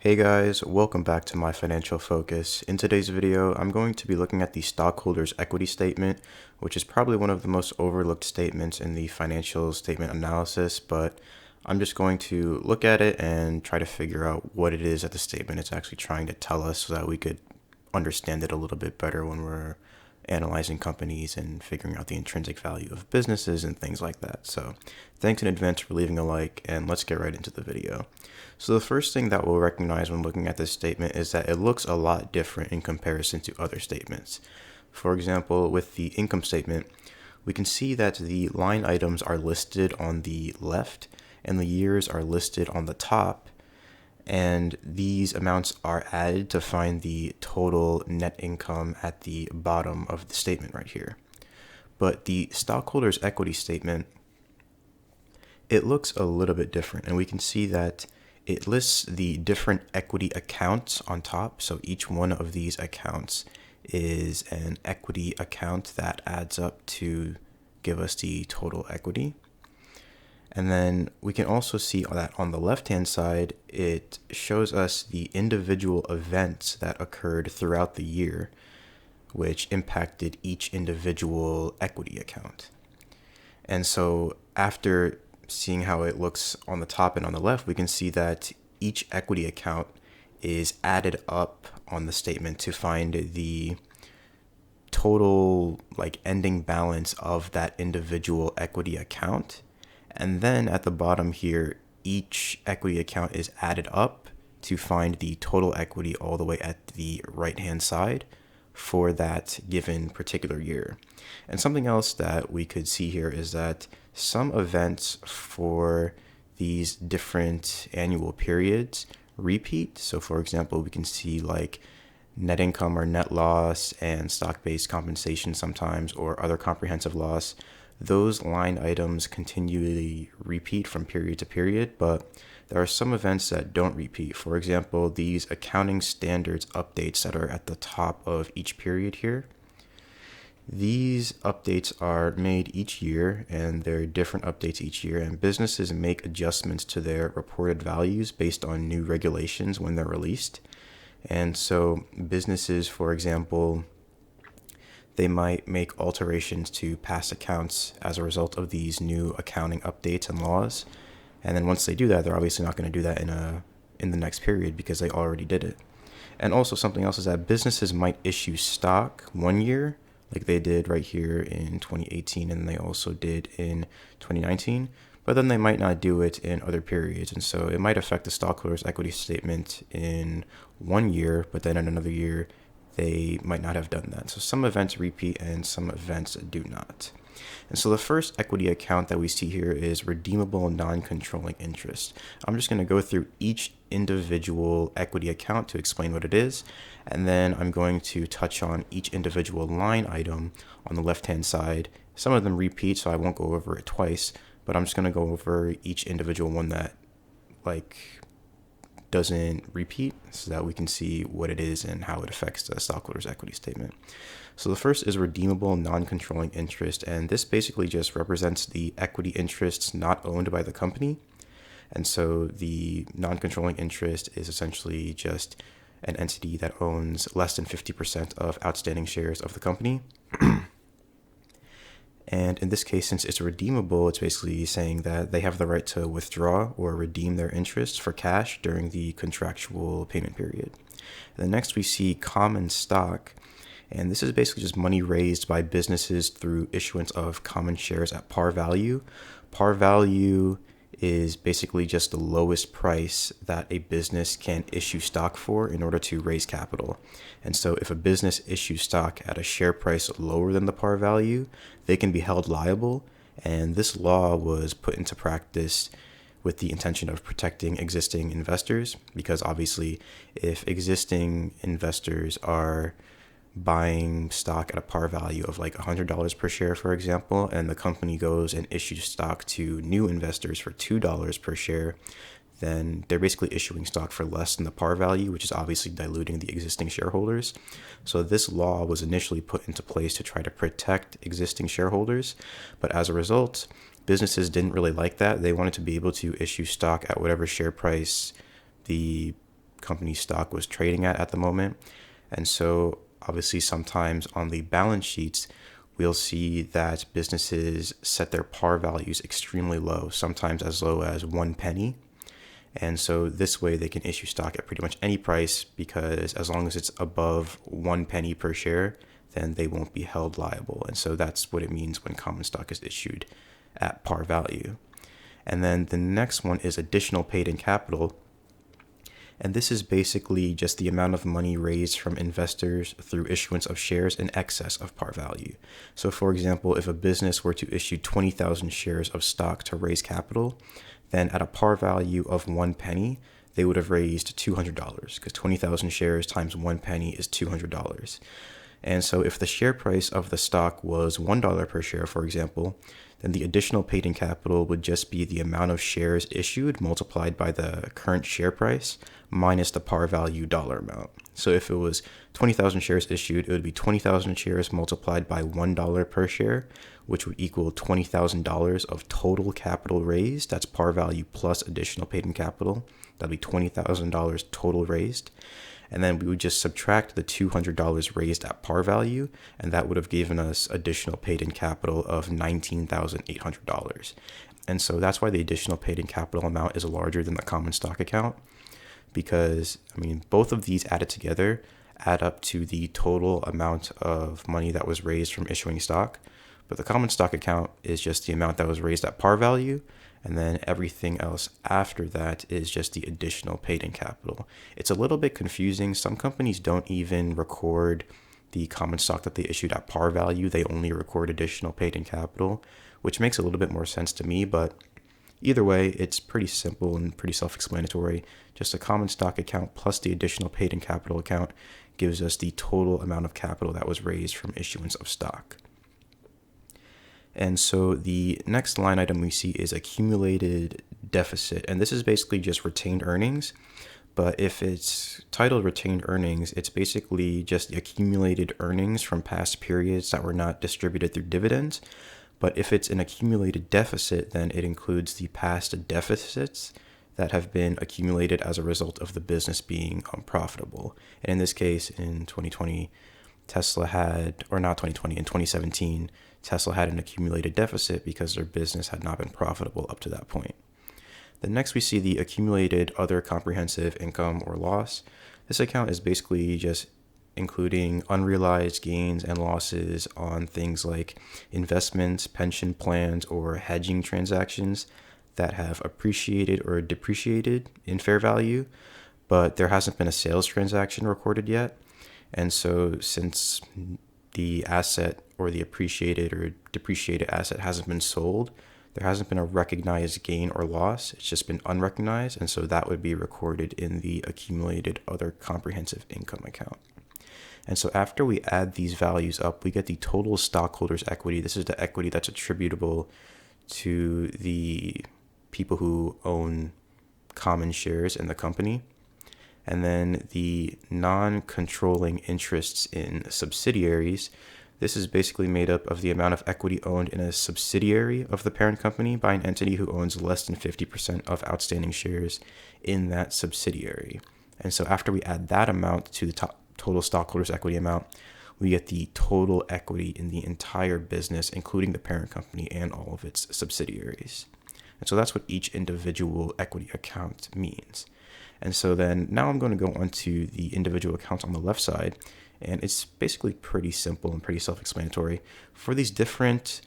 Hey guys, welcome back to my financial focus. In today's video, I'm going to be looking at the stockholders equity statement, which is probably one of the most overlooked statements in the financial statement analysis, but I'm just going to look at it and try to figure out what it is that the statement is actually trying to tell us so that we could understand it a little bit better when we're analyzing companies and figuring out the intrinsic value of businesses and things like that. So thanks in advance for leaving a like, and let's get right into the video. So the first thing that we'll recognize when looking at this statement is that it looks a lot different in comparison to other statements. For example, with the income statement, we can see that the line items are listed on the left and the years are listed on the top, and these amounts are added to find the total net income at the bottom of the statement right here. But the stockholders equity statement, it looks a little bit different, and we can see that it lists the different equity accounts on top. So each one of these accounts is an equity account that adds up to give us the total equity. And then we can also see that on the left-hand side, it shows us the individual events that occurred throughout the year, which impacted each individual equity account. And so after seeing how it looks on the top and on the left, we can see that each equity account is added up on the statement to find the total ending balance of that individual equity account. And then at the bottom here, each equity account is added up to find the total equity all the way at the right-hand side for that given particular year. And something else that we could see here is that some events for these different annual periods repeat. So for example, we can see net income or net loss and stock-based compensation sometimes, or other comprehensive loss. Those line items continually repeat from period to period, but there are some events that don't repeat. For example, these accounting standards updates that are at the top of each period here. These updates are made each year, and they're different updates each year, and businesses make adjustments to their reported values based on new regulations when they're released. And so businesses, for example, they might make alterations to past accounts as a result of these new accounting updates and laws. And then once they do that, they're obviously not going to do that in the next period because they already did it. And also something else is that businesses might issue stock one year, like they did right here in 2018, and they also did in 2019, but then they might not do it in other periods. And so it might affect the stockholders equity statement in one year, but then in another year, they might not have done that. So some events repeat and some events do not. And so the first equity account that we see here is redeemable non-controlling interest. I'm just going to go through each individual equity account to explain what it is, and then I'm going to touch on each individual line item on the left-hand side. Some of them repeat, so I won't go over it twice, but I'm just going to go over each individual one that doesn't repeat so that we can see what it is and how it affects the stockholders equity statement. So the first is redeemable non-controlling interest, and this basically just represents the equity interests not owned by the company. And so the non-controlling interest is essentially just an entity that owns less than 50% of outstanding shares of the company. And in this case, since it's redeemable, it's basically saying that they have the right to withdraw or redeem their interest for cash during the contractual payment period. And then next we see common stock. And this is basically just money raised by businesses through issuance of common shares at par value. Par value is basically just the lowest price that a business can issue stock for in order to raise capital. And so if a business issues stock at a share price lower than the par value, they can be held liable. And this law was put into practice with the intention of protecting existing investors, because obviously if existing investors are buying stock at a par value of $100 per share, for example, and the company goes and issues stock to new investors for $2 per share, then they're basically issuing stock for less than the par value, which is obviously diluting the existing shareholders. So this law was initially put into place to try to protect existing shareholders, but as a result, businesses didn't really like that. They wanted to be able to issue stock at whatever share price the company's stock was trading at the moment. And so obviously sometimes on the balance sheets, we'll see that businesses set their par values extremely low, sometimes as low as 1 penny. And so this way they can issue stock at pretty much any price, because as long as it's above 1 penny per share, then they won't be held liable. And so that's what it means when common stock is issued at par value. And then the next one is additional paid-in capital. And this is basically just the amount of money raised from investors through issuance of shares in excess of par value. So for example, if a business were to issue 20,000 shares of stock to raise capital, then at a par value of 1 penny, they would have raised $200, because 20,000 shares times 1 penny is $200. And so if the share price of the stock was $1 per share, for example, then the additional paid-in capital would just be the amount of shares issued multiplied by the current share price minus the par value dollar amount. So if it was 20,000 shares issued, it would be 20,000 shares multiplied by $1 per share, which would equal $20,000 of total capital raised. That's par value plus additional paid-in capital. That'd be $20,000 total raised. And then we would just subtract the $200 raised at par value, and that would have given us additional paid-in capital of $19,800. And so that's why the additional paid-in capital amount is larger than the common stock account, because, both of these added together add up to the total amount of money that was raised from issuing stock. But the common stock account is just the amount that was raised at par value, and then everything else after that is just the additional paid-in capital. It's a little bit confusing. Some companies don't even record the common stock that they issued at par value. They only record additional paid-in capital, which makes a little bit more sense to me. But either way, it's pretty simple and pretty self-explanatory. Just a common stock account plus the additional paid-in capital account gives us the total amount of capital that was raised from issuance of stock. And so the next line item we see is accumulated deficit. And this is basically just retained earnings. But if it's titled retained earnings, it's basically just the accumulated earnings from past periods that were not distributed through dividends. But if it's an accumulated deficit, then it includes the past deficits that have been accumulated as a result of the business being unprofitable. And in this case, in 2020, Tesla had, or not 2020, in 2017, Tesla had an accumulated deficit because their business had not been profitable up to that point. Then next we see the accumulated other comprehensive income or loss. This account is basically just including unrealized gains and losses on things like investments, pension plans, or hedging transactions that have appreciated or depreciated in fair value, but there hasn't been a sales transaction recorded yet. And so since the asset or the appreciated or depreciated asset hasn't been sold, there hasn't been a recognized gain or loss. It's just been unrecognized. And so that would be recorded in the accumulated other comprehensive income account. And so after we add these values up, we get the total stockholders' equity. This is the equity that's attributable to the people who own common shares in the company. And then the non-controlling interests in subsidiaries. This is basically made up of the amount of equity owned in a subsidiary of the parent company by an entity who owns less than 50% of outstanding shares in that subsidiary. And so after we add that amount to the total stockholders' equity amount, we get the total equity in the entire business, including the parent company and all of its subsidiaries. And so that's what each individual equity account means. And so then now I'm going to go on to the individual accounts on the left side. And it's basically pretty simple and pretty self-explanatory. For these different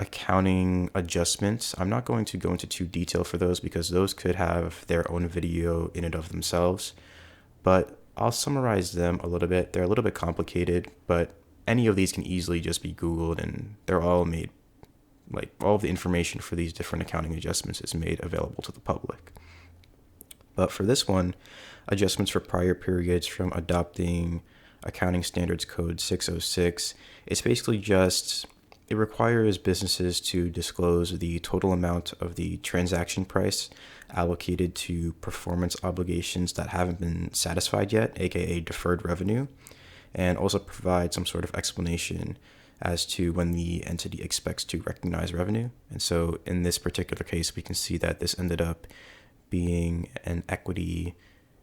accounting adjustments, I'm not going to go into too detail for those because those could have their own video in and of themselves. But I'll summarize them a little bit. They're a little bit complicated, but any of these can easily just be Googled, and they're all made, like all of the information for these different accounting adjustments is made available to the public. But for this one, adjustments for prior periods from adopting Accounting Standards Code 606, it's basically just, it requires businesses to disclose the total amount of the transaction price allocated to performance obligations that haven't been satisfied yet, aka deferred revenue, and also provide some sort of explanation as to when the entity expects to recognize revenue. And so in this particular case, we can see that this ended up being an equity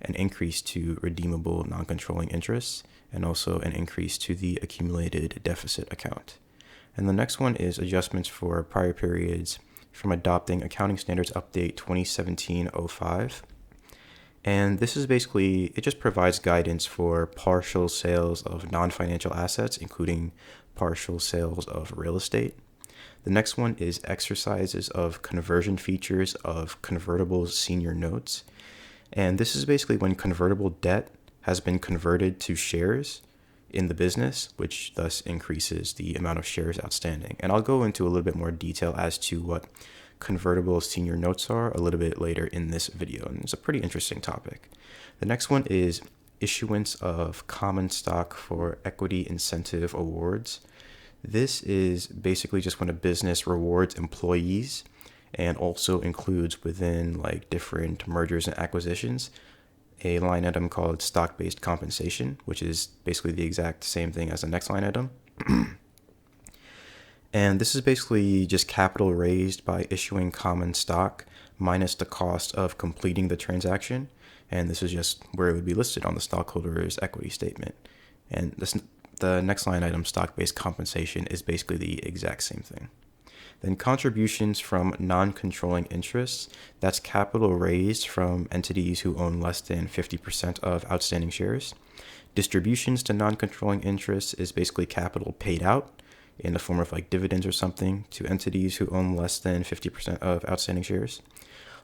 an increase to redeemable non-controlling interests, and also an increase to the accumulated deficit account. And the next one is adjustments for prior periods from adopting Accounting Standards Update 2017-05. And this is basically, it just provides guidance for partial sales of non-financial assets, including partial sales of real estate. The next one is exercises of conversion features of convertible senior notes. And this is basically when convertible debt has been converted to shares in the business, which thus increases the amount of shares outstanding. And I'll go into a little bit more detail as to what convertible senior notes are a little bit later in this video, and it's a pretty interesting topic. The next one is issuance of common stock for equity incentive awards. This is basically just when a business rewards employees and also includes within like different mergers and acquisitions a line item called stock-based compensation, which is basically the exact same thing as the next line item. And this is basically just capital raised by issuing common stock minus the cost of completing the transaction. And this is just where it would be listed on the stockholders' equity statement. And the next line item, stock-based compensation, is basically the exact same thing. Then contributions from non-controlling interests, that's capital raised from entities who own less than 50% of outstanding shares. Distributions to non-controlling interests is basically capital paid out in the form of like dividends or something to entities who own less than 50% of outstanding shares.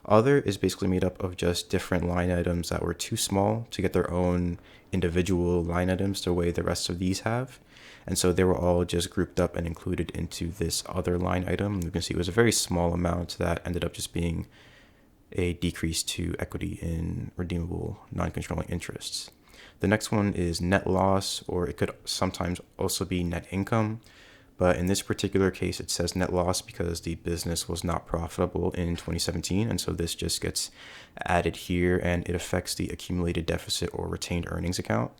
Other is basically made up of just different line items that were too small to get their own individual line items the way the rest of these have. And so they were all just grouped up and included into this other line item. You can see it was a very small amount that ended up just being a decrease to equity in redeemable non-controlling interests. The next one is net loss, or it could sometimes also be net income. But in this particular case, it says net loss because the business was not profitable in 2017. And so this just gets added here and it affects the accumulated deficit or retained earnings account.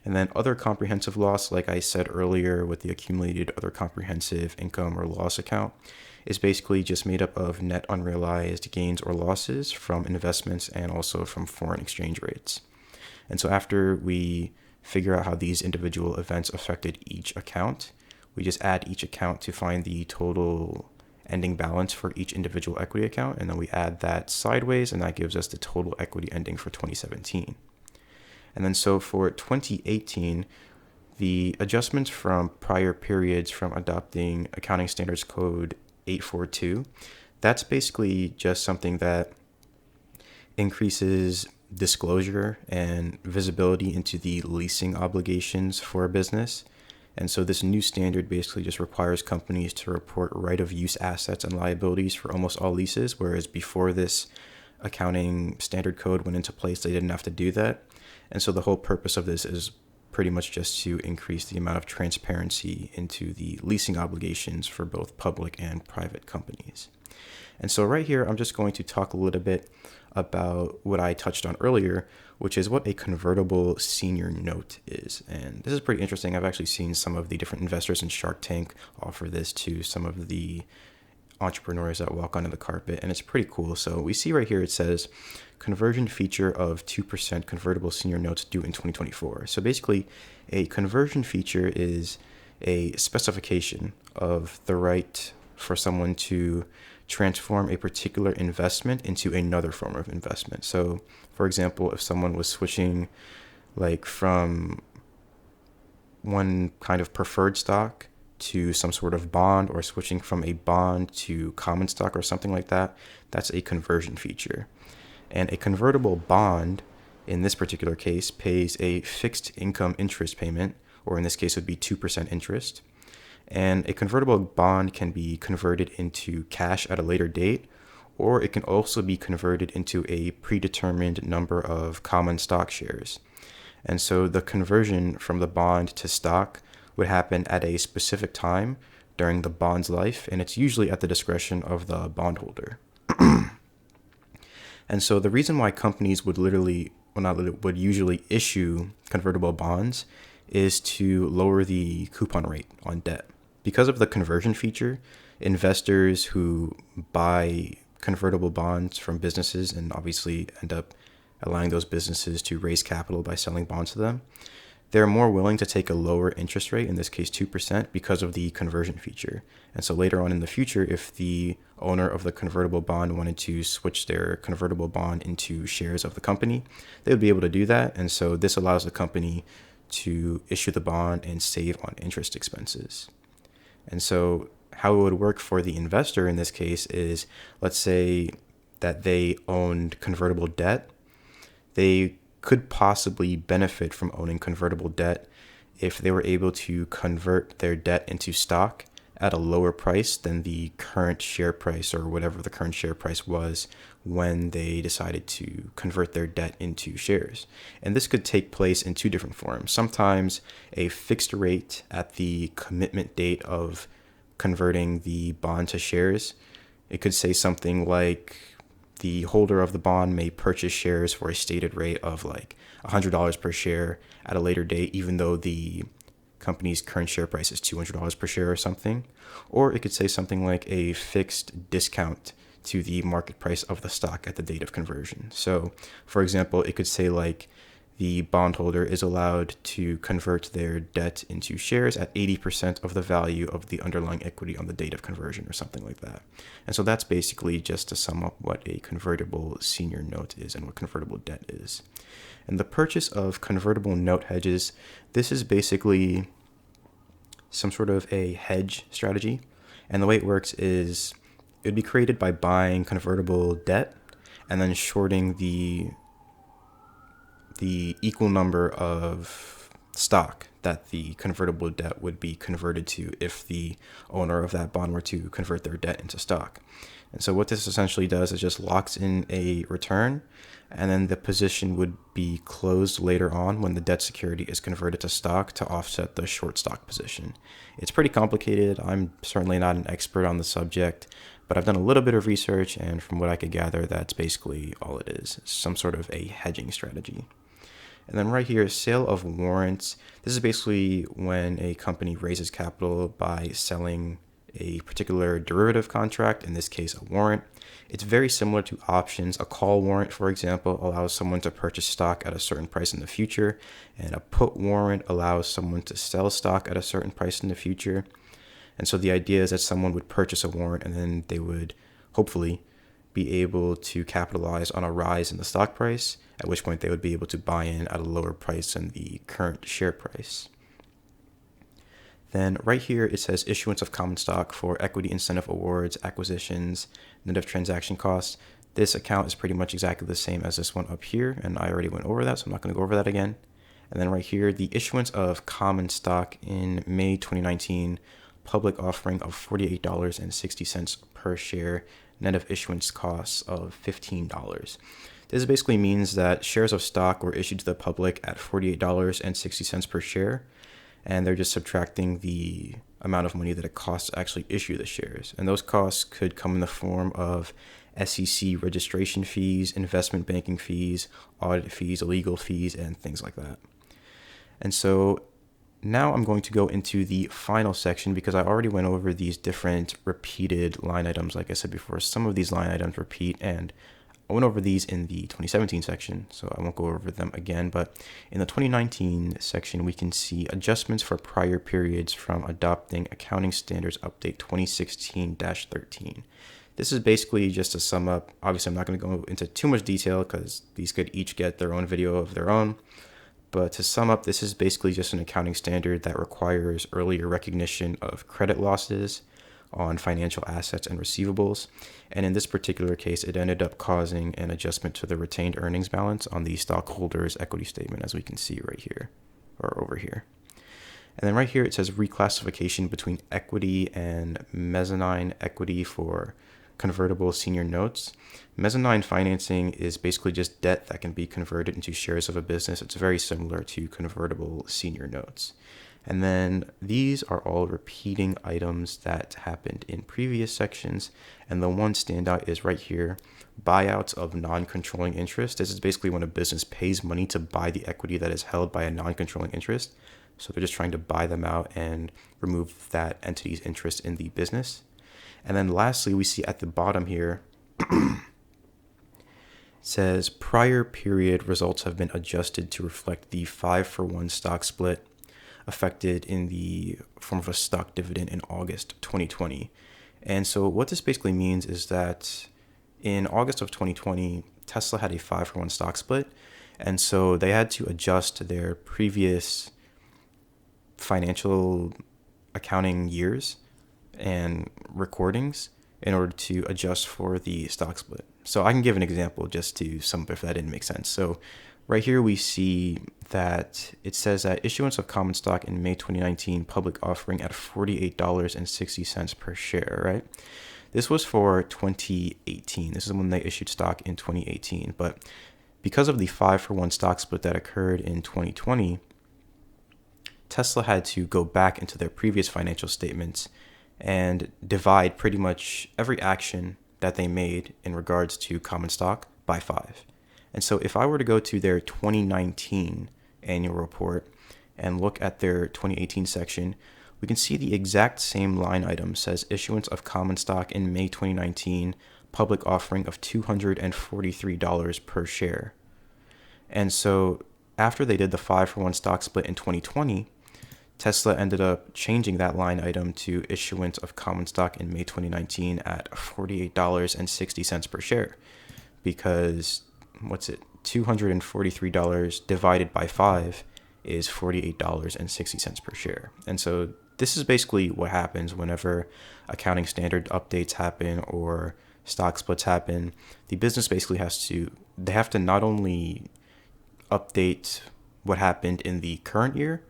And then other comprehensive loss, like I said earlier with the accumulated other comprehensive income or loss account, is basically just made up of net unrealized gains or losses from investments and also from foreign exchange rates. And so after we figure out how these individual events affected each account, we just add each account to find the total ending balance for each individual equity account, and then we add that sideways, and that gives us the total equity ending for 2017. And then so for 2018, the adjustments from prior periods from adopting Accounting Standards Code 842, that's basically just something that increases disclosure and visibility into the leasing obligations for a business. And so this new standard basically just requires companies to report right-of-use assets and liabilities for almost all leases, whereas before this accounting standard code went into place, they didn't have to do that. And so the whole purpose of this is pretty much just to increase the amount of transparency into the leasing obligations for both public and private companies. And so right here, I'm just going to talk a little bit about what I touched on earlier, which is what a convertible senior note is. And this is pretty interesting. I've actually seen some of the different investors in Shark Tank offer this to some of the entrepreneurs that walk onto the carpet, and it's pretty cool. So we see right here, it says conversion feature of 2% convertible senior notes due in 2024. So basically, a conversion feature is a specification of the right for someone to transform a particular investment into another form of investment. So for example, if someone was switching like from one kind of preferred stock to some sort of bond, or switching from a bond to common stock or something like that, that's a conversion feature. And a convertible bond, in this particular case, pays a fixed income interest payment, or in this case would be 2% interest. And a convertible bond can be converted into cash at a later date, or it can also be converted into a predetermined number of common stock shares. And so the conversion from the bond to stock would happen at a specific time during the bond's life, and it's usually at the discretion of the bondholder. And so the reason why companies would usually issue convertible bonds is to lower the coupon rate on debt. Because of the conversion feature, investors who buy convertible bonds from businesses and obviously end up allowing those businesses to raise capital by selling bonds to them. They're more willing to take a lower interest rate, in this case 2%, because of the conversion feature. And so later on in the future, if the owner of the convertible bond wanted to switch their convertible bond into shares of the company, they would be able to do that. And so this allows the company to issue the bond and save on interest expenses. And so how it would work for the investor in this case is, let's say that they owned convertible debt. They could possibly benefit from owning convertible debt if they were able to convert their debt into stock at a lower price than the current share price, or whatever the current share price was when they decided to convert their debt into shares. And this could take place in two different forms. Sometimes a fixed rate at the commitment date of converting the bond to shares. It could say something like, the holder of the bond may purchase shares for a stated rate of like $100 per share at a later date, even though the company's current share price is $200 per share or something. Or it could say something like a fixed discount to the market price of the stock at the date of conversion. So, for example, it could say like the bondholder is allowed to convert their debt into shares at 80% of the value of the underlying equity on the date of conversion, or something like that. And so that's basically just to sum up what a convertible senior note is and what convertible debt is. And the purchase of convertible note hedges, this is basically some sort of a hedge strategy. And the way it works is it would be created by buying convertible debt and then shorting the equal number of stock that the convertible debt would be converted to if the owner of that bond were to convert their debt into stock. And so what this essentially does is just locks in a return, and then the position would be closed later on when the debt security is converted to stock to offset the short stock position. It's pretty complicated. I'm certainly not an expert on the subject, but I've done a little bit of research, and from what I could gather, that's basically all it is, some sort of a hedging strategy. And then right here, sale of warrants. This is basically when a company raises capital by selling a particular derivative contract, in this case, a warrant. It's very similar to options. A call warrant, for example, allows someone to purchase stock at a certain price in the future, and a put warrant allows someone to sell stock at a certain price in the future. And so the idea is that someone would purchase a warrant, and then they would hopefully be able to capitalize on a rise in the stock price, at which point they would be able to buy in at a lower price than the current share price. Then right here, it says issuance of common stock for equity incentive awards, acquisitions, net of transaction costs. This account is pretty much exactly the same as this one up here, and I already went over that, so I'm not going to go over that again. And then right here, the issuance of common stock in May 2019, public offering of $48.60 per share, net of issuance costs of $15. This basically means that shares of stock were issued to the public at $48.60 per share, and they're just subtracting the amount of money that it costs to actually issue the shares. And those costs could come in the form of SEC registration fees, investment banking fees, audit fees, legal fees, and things like that. And so now I'm going to go into the final section, because I already went over these different repeated line items. Like I said before, some of these line items repeat, and I went over these in the 2017 section, so I won't go over them again. But in the 2019 section, we can see adjustments for prior periods from adopting Accounting Standards Update 2016-13. This is basically just to sum up. Obviously, I'm not going to go into too much detail because these could each get their own video of their own. But to sum up, this is basically just an accounting standard that requires earlier recognition of credit losses on financial assets and receivables. And in this particular case, it ended up causing an adjustment to the retained earnings balance on the stockholders' equity statement, as we can see right here, or over here. And then right here, it says reclassification between equity and mezzanine equity for convertible senior notes. Mezzanine financing is basically just debt that can be converted into shares of a business. It's very similar to convertible senior notes. And then these are all repeating items that happened in previous sections. And the one standout is right here, buyouts of non-controlling interest. This is basically when a business pays money to buy the equity that is held by a non-controlling interest. So they're just trying to buy them out and remove that entity's interest in the business. And then lastly, we see at the bottom here, says prior period results have been adjusted to reflect the 5-for-1 stock split affected in the form of a stock dividend in August 2020. And so what this basically means is that in August of 2020, Tesla had a 5-for-1 stock split. And so they had to adjust their previous financial accounting years and recordings in order to adjust for the stock split. So I can give an example just to sum up if that didn't make sense. So right here we see that it says that issuance of common stock in May 2019, public offering at $48.60 per share, right? This was for 2018. This is when they issued stock in 2018. But because of the 5-for-1 stock split that occurred in 2020, Tesla had to go back into their previous financial statements and divide pretty much every action that they made in regards to common stock by 5. And so if I were to go to their 2019 annual report and look at their 2018 section, we can see the exact same line item says issuance of common stock in May 2019, public offering of $243 per share. And so after they did the 5-for-1 stock split in 2020, Tesla ended up changing that line item to issuance of common stock in May 2019 at $48.60 per share, because $243 divided by 5 is $48.60 per share. And so this is basically what happens whenever accounting standard updates happen or stock splits happen. The business basically they have to not only update what happened in the current year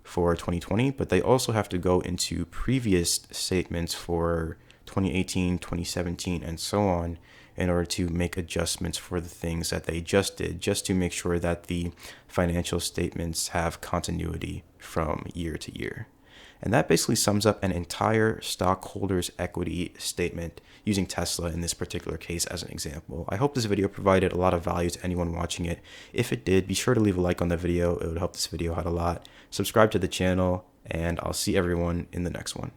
for 2020, but they also have to go into previous statements for 2018, 2017, and so on in order to make adjustments for the things that they just did, just to make sure that the financial statements have continuity from year to year. And that basically sums up an entire stockholders' equity statement using Tesla in this particular case as an example. I hope this video provided a lot of value to anyone watching it. If it did, be sure to leave a like on the video. It would help this video out a lot. Subscribe to the channel, and I'll see everyone in the next one.